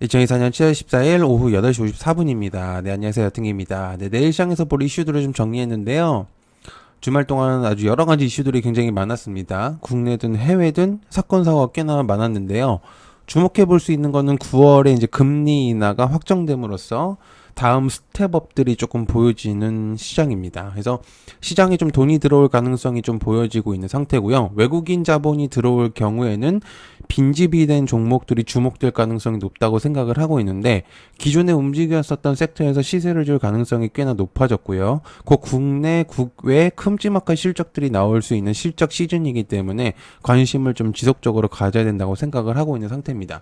2024년 7월 14일 오후 8시 54분입니다. 네, 안녕하세요. 여튼기입니다. 네, 내일 시장에서 볼 이슈들을 좀 정리했는데요. 주말 동안 아주 여러 가지 이슈들이 굉장히 많았습니다. 국내든 해외든 사건, 사고가 꽤나 많았는데요. 주목해 볼 수 있는 거는 9월에 이제 금리 인하가 확정됨으로써 다음 스텝업들이 조금 보여지는 시장입니다. 그래서 시장에 좀 돈이 들어올 가능성이 좀 보여지고 있는 상태고요. 외국인 자본이 들어올 경우에는 빈집이 된 종목들이 주목될 가능성이 높다고 생각을 하고 있는데 기존에 움직였었던 섹터에서 시세를 줄 가능성이 꽤나 높아졌고요. 곧 국내, 국외 큼지막한 실적들이 나올 수 있는 실적 시즌이기 때문에 관심을 좀 지속적으로 가져야 된다고 생각을 하고 있는 상태입니다.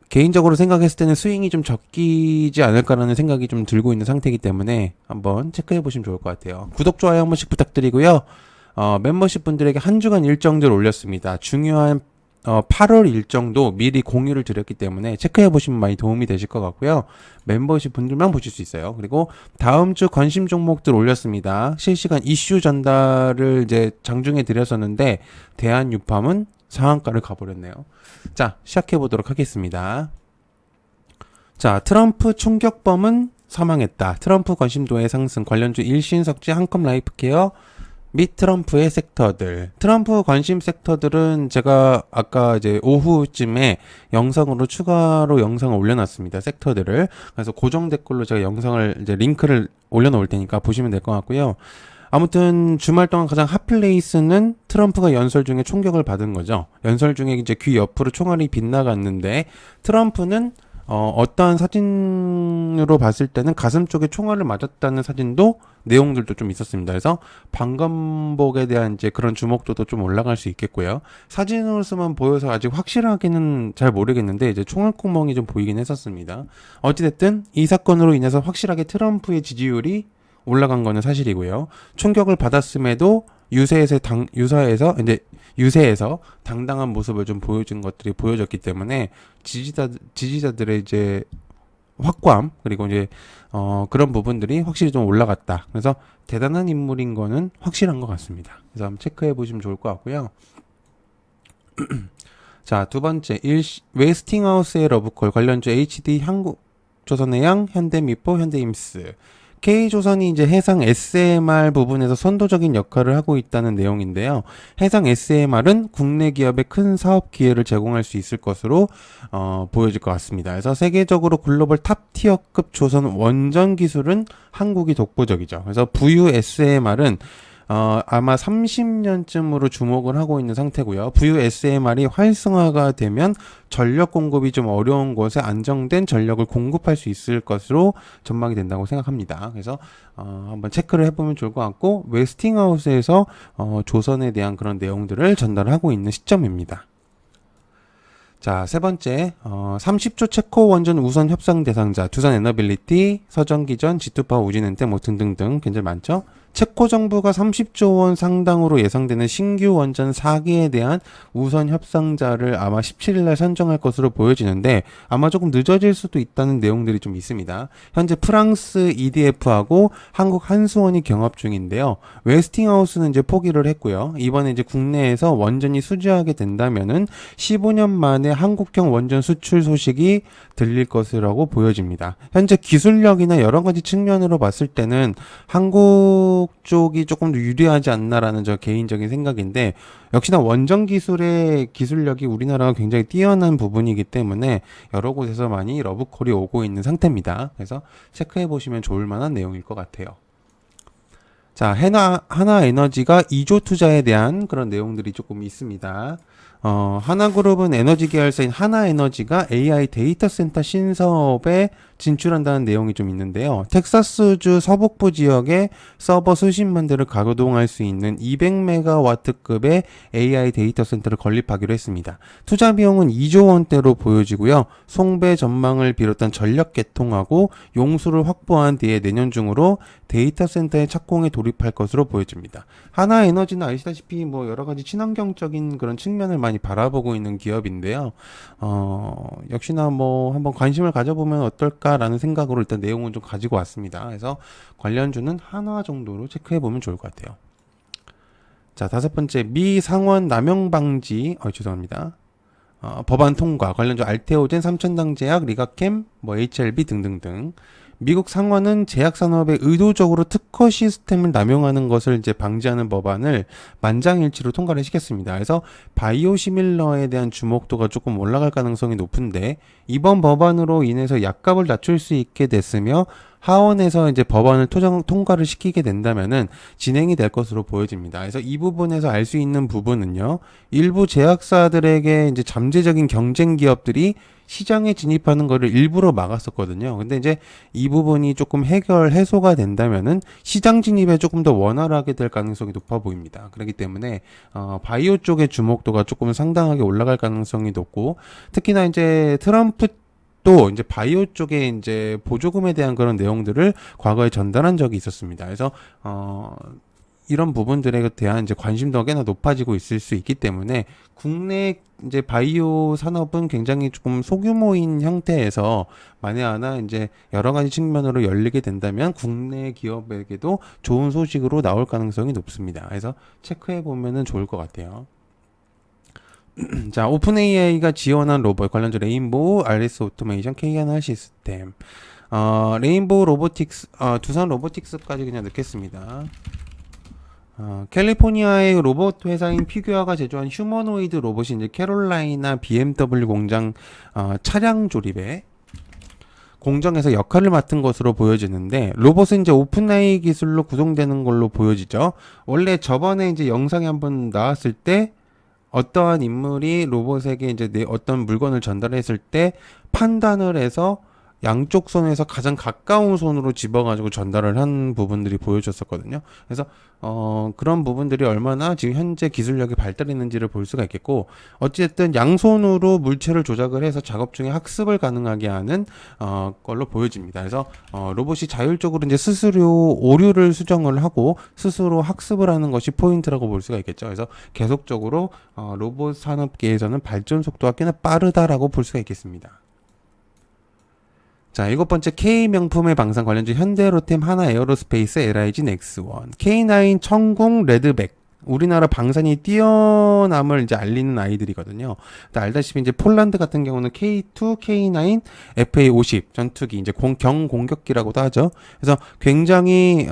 개인적으로 생각했을 때는 스윙이 좀 적기지 않을까라는 생각이 좀 들고 있는 상태이기 때문에 한번 체크해 보시면 좋을 것 같아요. 구독, 좋아요 한 번씩 부탁드리고요. 멤버십 분들에게 한 주간 일정들 올렸습니다. 중요한 8월 일정도 미리 공유를 드렸기 때문에 체크해 보시면 많이 도움이 되실 것 같고요. 멤버십 분들만 보실 수 있어요. 그리고 다음 주 관심 종목들 올렸습니다. 실시간 이슈 전달을 이제 장중에 드렸었는데 대한유팜은 상한가를 가버렸네요. 자, 시작해 보도록 하겠습니다. 자, 트럼프 총격범은 사망했다. 트럼프 관심도의 상승, 관련주 일신석지, 한컴 라이프케어 및 트럼프의 섹터들. 트럼프 관심 섹터들은 제가 아까 이제 오후쯤에 영상으로 추가로 영상을 올려놨습니다. 섹터들을. 그래서 고정 댓글로 제가 영상을 이제 링크를 올려놓을 테니까 보시면 될 것 같고요. 아무튼 주말 동안 가장 핫플레이스는 트럼프가 연설 중에 총격을 받은 거죠. 연설 중에 이제 귀 옆으로 총알이 빗나갔는데 트럼프는 어떠한 사진으로 봤을 때는 가슴 쪽에 총알을 맞았다는 사진도 내용들도 좀 있었습니다. 그래서 방검복에 대한 이제 그런 주목도도 좀 올라갈 수 있겠고요. 사진으로서만 보여서 아직 확실하게는 잘 모르겠는데 이제 총알구멍이 좀 보이긴 했었습니다. 어찌됐든 이 사건으로 인해서 확실하게 트럼프의 지지율이 올라간 거는 사실이고요. 총격을 받았음에도 유세에서 당당한 모습을 좀 보여준 것들이 보여졌기 때문에 지지자들의 이제 확고함 그리고 이제 그런 부분들이 확실히 좀 올라갔다. 그래서 대단한 인물인 거는 확실한 것 같습니다. 그래서 한번 체크해 보시면 좋을 것 같고요. 자, 두 번째 웨스팅하우스의 러브콜 관련주 HD 한국조선해양, 현대미포, 현대임스. K조선이 이제 해상 SMR 부분에서 선도적인 역할을 하고 있다는 내용인데요. 해상 SMR은 국내 기업에 큰 사업 기회를 제공할 수 있을 것으로 보여질 것 같습니다. 그래서 세계적으로 글로벌 탑티어급 조선 원전 기술은 한국이 독보적이죠. 그래서 부유 SMR은 아마 30년쯤으로 주목을 하고 있는 상태고요. 부유 SMR이 활성화가 되면 전력 공급이 좀 어려운 곳에 안정된 전력을 공급할 수 있을 것으로 전망이 된다고 생각합니다. 그래서 한번 체크를 해보면 좋을 것 같고 웨스팅하우스에서 조선에 대한 그런 내용들을 전달하고 있는 시점입니다. 자, 세 번째, 30조 체코 원전 우선 협상 대상자, 두산 에너빌리티, 서정기전, G2파워 우진엔테 뭐 등등등 굉장히 많죠. 체코 정부가 30조 원 상당으로 예상되는 신규 원전 4개에 대한 우선 협상자를 아마 17일 날 선정할 것으로 보여지는데 아마 조금 늦어질 수도 있다는 내용들이 좀 있습니다. 현재 프랑스 EDF하고 한국 한수원이 경합 중인데요. 웨스팅하우스는 이제 포기를 했고요. 이번에 이제 국내에서 원전이 수주하게 된다면은 15년 만에 한국형 원전 수출 소식이 들릴 것이라고 보여집니다. 현재 기술력이나 여러 가지 측면으로 봤을 때는 한국 쪽이 조금 더 유리하지 않나라는 저 개인적인 생각인데 역시나 원전 기술의 기술력이 우리나라가 굉장히 뛰어난 부분이기 때문에 여러 곳에서 많이 러브콜이 오고 있는 상태입니다. 그래서 체크해 보시면 좋을 만한 내용일 것 같아요. 자, 하나에너지가 2조 투자에 대한 그런 내용들이 조금 있습니다. 하나그룹은 에너지 계열사인 하나에너지가 AI 데이터 센터 신사업에 진출한다는 내용이 좀 있는데요. 텍사스주 서북부 지역에 서버 수십만 대를 가동할 수 있는 200메가와트급의 AI 데이터 센터를 건립하기로 했습니다. 투자 비용은 2조 원대로 보여지고요. 송배 전망을 비롯한 전력 개통하고 용수를 확보한 뒤에 내년 중으로 데이터 센터의 착공에 돌입할 것으로 보여집니다. 하나에너지는 아시다시피 뭐 여러 가지 친환경적인 그런 측면을 많이 바라보고 있는 기업인데요. 역시나 뭐 한번 관심을 가져보면 어떨까라는 생각으로 일단 내용은 좀 가지고 왔습니다. 그래서 관련주는 하나 정도로 체크해보면 좋을 것 같아요. 자, 다섯 번째, 미 상원 남용 방지, 죄송합니다. 법안 통과, 관련주 알테오젠, 삼천당제약, 리가캠, 뭐 HLB 등등등. 미국 상원은 제약산업에 의도적으로 특허 시스템을 남용하는 것을 이제 방지하는 법안을 만장일치로 통과를 시켰습니다. 그래서 바이오시밀러에 대한 주목도가 조금 올라갈 가능성이 높은데 이번 법안으로 인해서 약값을 낮출 수 있게 됐으며 하원에서 이제 법안을 통과를 시키게 된다면은 진행이 될 것으로 보여집니다. 그래서 이 부분에서 알 수 있는 부분은요, 일부 제약사들에게 이제 잠재적인 경쟁 기업들이 시장에 진입하는 거를 일부러 막았었거든요. 근데 이제 이 부분이 조금 해소가 된다면은 시장 진입에 조금 더 원활하게 될 가능성이 높아 보입니다. 그렇기 때문에 바이오 쪽의 주목도가 조금 상당하게 올라갈 가능성이 높고, 특히나 이제 트럼프 또 이제 바이오 쪽에 이제 보조금에 대한 그런 내용들을 과거에 전달한 적이 있었습니다. 그래서 이런 부분들에 대한 이제 관심도가 꽤나 높아지고 있을 수 있기 때문에 국내 이제 바이오 산업은 굉장히 조금 소규모인 형태에서 만에 하나 이제 여러 가지 측면으로 열리게 된다면 국내 기업에게도 좋은 소식으로 나올 가능성이 높습니다. 그래서 체크해 보면은 좋을 것 같아요. 자, 오픈AI가 지원한 로봇 관련주 레인보우, RS 오토메이션, K하나 시스템, 레인보우 로보틱스, 두산 로보틱스까지 그냥 넣겠습니다. 캘리포니아의 로봇 회사인 피규어가 제조한 휴머노이드 로봇이 이제 캐롤라이나 BMW 공장 차량 조립에 공정에서 역할을 맡은 것으로 보여지는데, 로봇은 이제 오픈AI 기술로 구성되는 걸로 보여지죠. 원래 저번에 이제 영상에 한번 나왔을 때 어떠한 인물이 로봇에게 이제 어떤 물건을 전달했을 때 판단을 해서 양쪽 손에서 가장 가까운 손으로 집어가지고 전달을 한 부분들이 보여줬었거든요. 그래서 그런 부분들이 얼마나 지금 현재 기술력이 발달했는지를 볼 수가 있겠고, 어쨌든 양손으로 물체를 조작을 해서 작업 중에 학습을 가능하게 하는 걸로 보여집니다. 그래서 로봇이 자율적으로 이제 스스로 오류를 수정을 하고 스스로 학습을 하는 것이 포인트라고 볼 수가 있겠죠. 그래서 계속적으로 로봇 산업계에서는 발전 속도가 꽤나 빠르다라고 볼 수가 있겠습니다. 자, 7번째 K 명품의 방산 관련주 현대로템, 하나 에어로스페이스, LIG 넥스원, K9 청궁 레드백. 우리나라 방산이 뛰어남을 이제 알리는 아이들이거든요. 알다시피 이제 폴란드 같은 경우는 K2, K9, FA50 전투기, 이제 경공격기라고도 하죠. 그래서 굉장히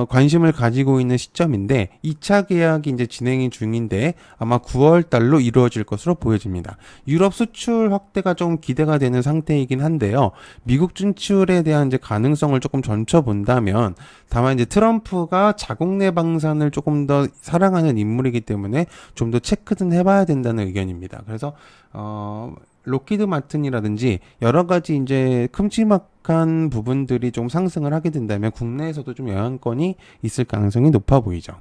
관심을 가지고 있는 시점인데 2차 계약이 이제 진행이 중인데 아마 9월 달로 이루어질 것으로 보여집니다. 유럽 수출 확대가 좀 기대가 되는 상태이긴 한데요. 미국 진출에 대한 이제 가능성을 조금 점쳐 본다면, 다만 이제 트럼프가 자국 내 방산을 조금 더 사랑하는 인물이기 때문에 좀 더 체크는 해봐야 된다는 의견입니다. 그래서 록히드 마틴이라든지 여러 가지 이제 큼지막한 부분들이 좀 상승을 하게 된다면 국내에서도 좀 영향권이 있을 가능성이 높아 보이죠.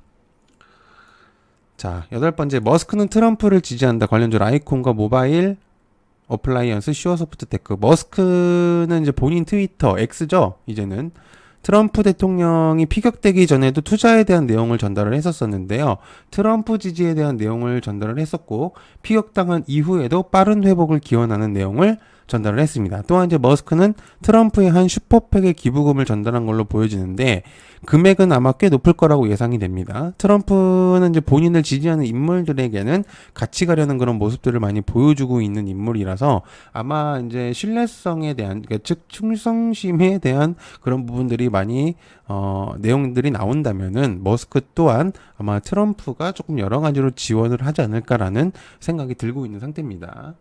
자, 8번째 머스크는 트럼프를 지지한다. 관련주 라이콘과 모바일 어플라이언스, 슈어소프트테크. 머스크는 이제 본인 트위터 X죠. 이제는 트럼프 대통령이 피격되기 전에도 투자에 대한 내용을 전달을 했었었는데요. 트럼프 지지에 대한 내용을 전달을 했었고, 피격당한 이후에도 빠른 회복을 기원하는 내용을 전달을 했습니다. 또한 이제 머스크는 트럼프의 한 슈퍼팩의 기부금을 전달한 걸로 보여지는데 금액은 아마 꽤 높을 거라고 예상이 됩니다. 트럼프는 이제 본인을 지지하는 인물들에게는 같이 가려는 그런 모습들을 많이 보여주고 있는 인물이라서 아마 이제 신뢰성에 대한, 그러니까 즉 충성심에 대한 그런 부분들이 많이 내용들이 나온다면은 머스크 또한 아마 트럼프가 조금 여러 가지로 지원을 하지 않을까라는 생각이 들고 있는 상태입니다.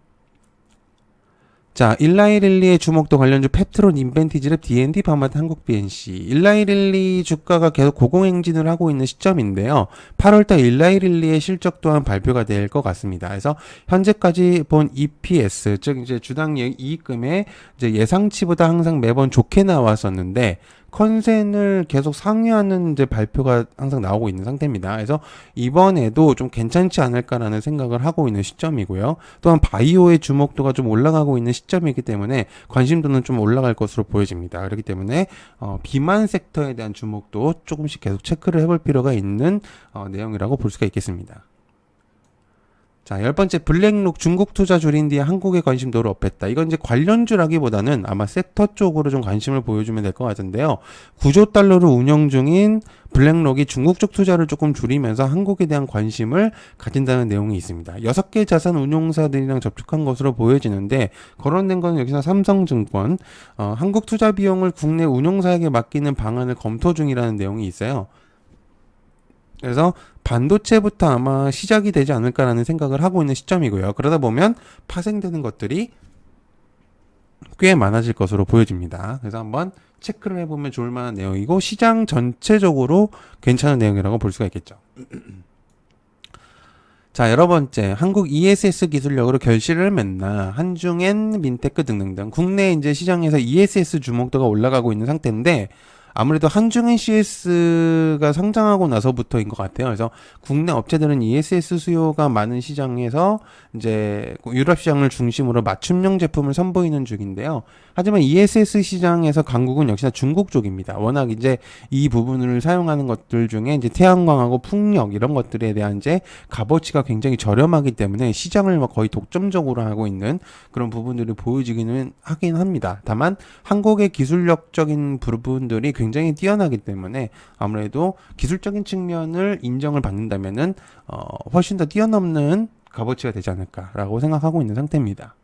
자, 일라이릴리의 주목도 관련주 펩트론, 인벤티지랩, D&D, 바마트, 한국 BNC. 일라이릴리 주가가 계속 고공행진을 하고 있는 시점인데요. 8월달 일라이릴리의 실적 또한 발표가 될 것 같습니다. 그래서 현재까지 본 EPS, 즉 이제 주당 이익금의 이제 예상치보다 항상 매번 좋게 나왔었는데 컨센을 계속 상회하는 이제 발표가 항상 나오고 있는 상태입니다. 그래서 이번에도 좀 괜찮지 않을까라는 생각을 하고 있는 시점이고요. 또한 바이오의 주목도가 좀 올라가고 있는 시점이기 때문에 관심도는 좀 올라갈 것으로 보여집니다. 그렇기 때문에 비만 섹터에 대한 주목도 조금씩 계속 체크를 해볼 필요가 있는 내용이라고 볼 수가 있겠습니다. 자, 10번째, 블랙록 중국 투자 줄인 뒤에 한국의 관심도를 업했다. 이건 이제 관련주라기보다는 아마 섹터 쪽으로 좀 관심을 보여주면 될 것 같은데요. 9조 달러로 운영 중인 블랙록이 중국 쪽 투자를 조금 줄이면서 한국에 대한 관심을 가진다는 내용이 있습니다. 6개 자산 운용사들이랑 접촉한 것으로 보여지는데, 거론된 건 여기서 삼성증권, 한국 투자 비용을 국내 운용사에게 맡기는 방안을 검토 중이라는 내용이 있어요. 그래서 반도체부터 아마 시작이 되지 않을까라는 생각을 하고 있는 시점이고요. 그러다 보면 파생되는 것들이 꽤 많아질 것으로 보여집니다. 그래서 한번 체크를 해보면 좋을 만한 내용이고, 시장 전체적으로 괜찮은 내용이라고 볼 수가 있겠죠. 자, 11번째, 한국 ESS 기술력으로 결실을 맺나, 한중엔, 민테크 등등등 국내 이제 시장에서 ESS 주목도가 올라가고 있는 상태인데, 아무래도 한중엔 CS가 성장하고 나서부터인 것 같아요. 그래서 국내 업체들은 ESS 수요가 많은 시장에서 이제 유럽 시장을 중심으로 맞춤형 제품을 선보이는 중인데요. 하지만 ESS 시장에서 강국은 역시나 중국 쪽입니다. 워낙 이제 이 부분을 사용하는 것들 중에 이제 태양광하고 풍력 이런 것들에 대한 이제 값어치가 굉장히 저렴하기 때문에 시장을 거의 독점적으로 하고 있는 그런 부분들이 보여지기는 하긴 합니다. 다만 한국의 기술력적인 부분들이 굉장히 뛰어나기 때문에 아무래도 기술적인 측면을 인정을 받는다면은 훨씬 더 뛰어넘는 값어치가 되지 않을까라고 생각하고 있는 상태입니다.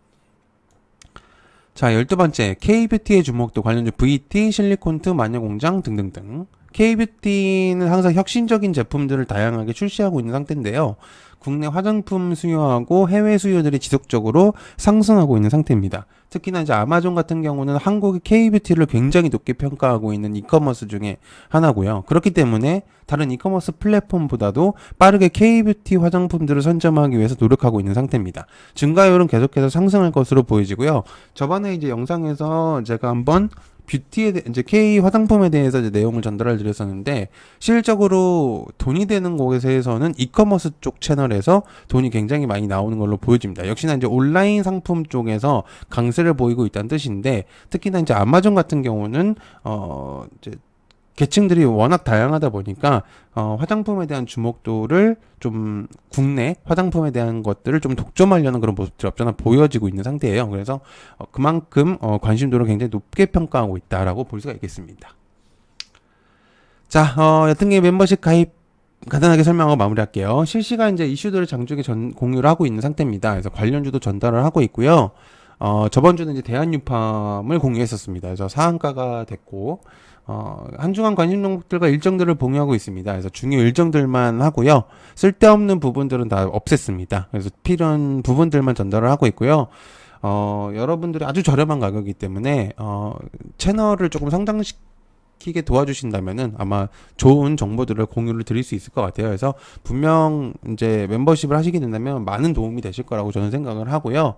자, 12번째, K뷰티의 주목도 관련주 VT, 실리콘트, 마녀공장 등등등. K뷰티는 항상 혁신적인 제품들을 다양하게 출시하고 있는 상태인데요. 국내 화장품 수요하고 해외 수요들이 지속적으로 상승하고 있는 상태입니다. 특히나 이제 아마존 같은 경우는 한국의 K뷰티를 굉장히 높게 평가하고 있는 이커머스 중에 하나고요. 그렇기 때문에 다른 이커머스 플랫폼보다도 빠르게 K뷰티 화장품들을 선점하기 위해서 노력하고 있는 상태입니다. 증가율은 계속해서 상승할 것으로 보여지고요. 저번에 이제 영상에서 제가 한번 뷰티에 이제 K 화장품에 대해서 이제 내용을 전달을 드렸었는데, 실질적으로 돈이 되는 곳에서는 이커머스 쪽 채널에서 돈이 굉장히 많이 나오는 걸로 보여집니다. 역시나 이제 온라인 상품 쪽에서 강세를 보이고 있다는 뜻인데, 특히나 이제 아마존 같은 경우는 이제 계층들이 워낙 다양하다 보니까 화장품에 대한 주목도를 좀 국내 화장품에 대한 것들을 좀 독점하려는 그런 모습들이 없잖아 보여지고 있는 상태예요. 그래서 그만큼 관심도를 굉장히 높게 평가하고 있다라고 볼 수가 있겠습니다. 자, 여튼게 멤버십 가입 간단하게 설명하고 마무리할게요. 실시간 이제 이슈들을 장중에 공유를 하고 있는 상태입니다. 그래서 관련주도 전달을 하고 있고요. 저번 주는 이제 대한유팜을 공유했었습니다. 그래서 상한가가 됐고, 한중한 관심 종목들과 일정들을 공유하고 있습니다. 그래서 중요 일정들만 하고요. 쓸데없는 부분들은 다 없앴습니다. 그래서 필요한 부분들만 전달을 하고 있고요. 여러분들이 아주 저렴한 가격이기 때문에, 채널을 조금 성장시키게 도와주신다면은 아마 좋은 정보들을 공유를 드릴 수 있을 것 같아요. 그래서 분명 이제 멤버십을 하시게 된다면 많은 도움이 되실 거라고 저는 생각을 하고요.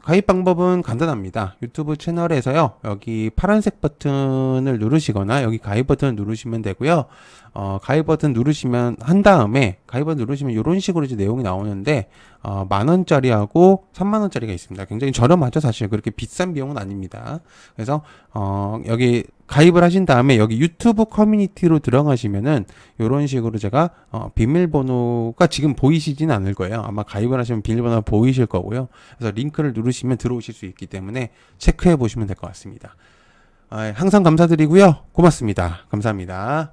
가입 방법은 간단합니다. 유튜브 채널에서요, 여기 파란색 버튼을 누르시거나 여기 가입 버튼을 누르시면 되고요. 가입 버튼 누르시면 한 다음에 가입 버튼 누르시면 이런 식으로 이제 내용이 나오는데, 10,000원짜리하고 30,000원짜리가 있습니다. 굉장히 저렴하죠. 사실 그렇게 비싼 비용은 아닙니다. 그래서 여기 가입을 하신 다음에 여기 유튜브 커뮤니티로 들어가시면은 이런 식으로 제가 비밀번호가 지금 보이시진 않을 거예요. 아마 가입을 하시면 비밀번호가 보이실 거고요. 그래서 링크를 누르시면 들어오실 수 있기 때문에 체크해 보시면 될 것 같습니다. 항상 감사드리고요. 고맙습니다. 감사합니다.